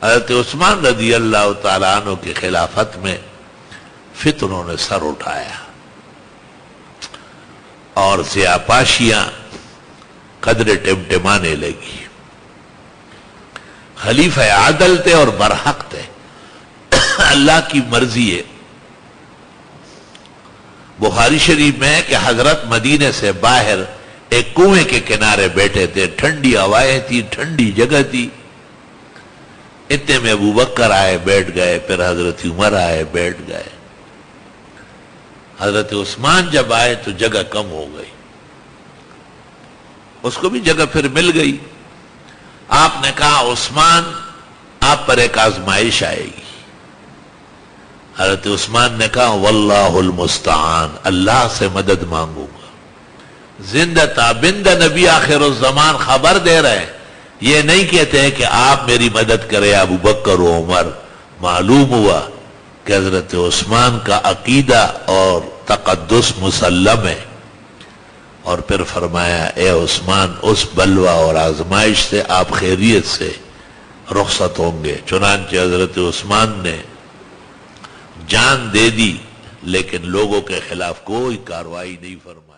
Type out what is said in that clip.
حضرت عثمان رضی اللہ تعالیٰ عنہ کی خلافت میں فتنوں نے سر اٹھایا اور زیاپاشیاں قدرے ٹمٹمانے لگی. خلیفہ عادل تھے اور برحق تھے. اللہ کی مرضی ہے. بخاری شریف میں ہے کہ حضرت مدینے سے باہر ایک کنویں کے کنارے بیٹھے تھے. ٹھنڈی ہوائیں تھی, ٹھنڈی جگہ تھی. اتنے میں ابو بکر آئے, بیٹھ گئے. پھر حضرت عمر آئے, بیٹھ گئے. حضرت عثمان جب آئے تو جگہ کم ہو گئی. اس کو بھی جگہ پھر مل گئی. آپ نے کہا عثمان آپ پر ایک آزمائش آئے گی. حضرت عثمان نے کہا واللہ المستعان, اللہ سے مدد مانگوں گا. زندہ تابندہ نبی آخر الزمان خبر دے رہے ہیں, یہ نہیں کہتے ہیں کہ آپ میری مدد کرے ابو بکر و عمر. معلوم ہوا کہ حضرت عثمان کا عقیدہ اور تقدس مسلم ہے. اور پھر فرمایا اے عثمان اس بلوہ اور آزمائش سے آپ خیریت سے رخصت ہوں گے. چنانچہ حضرت عثمان نے جان دے دی لیکن لوگوں کے خلاف کوئی کارروائی نہیں فرمائی.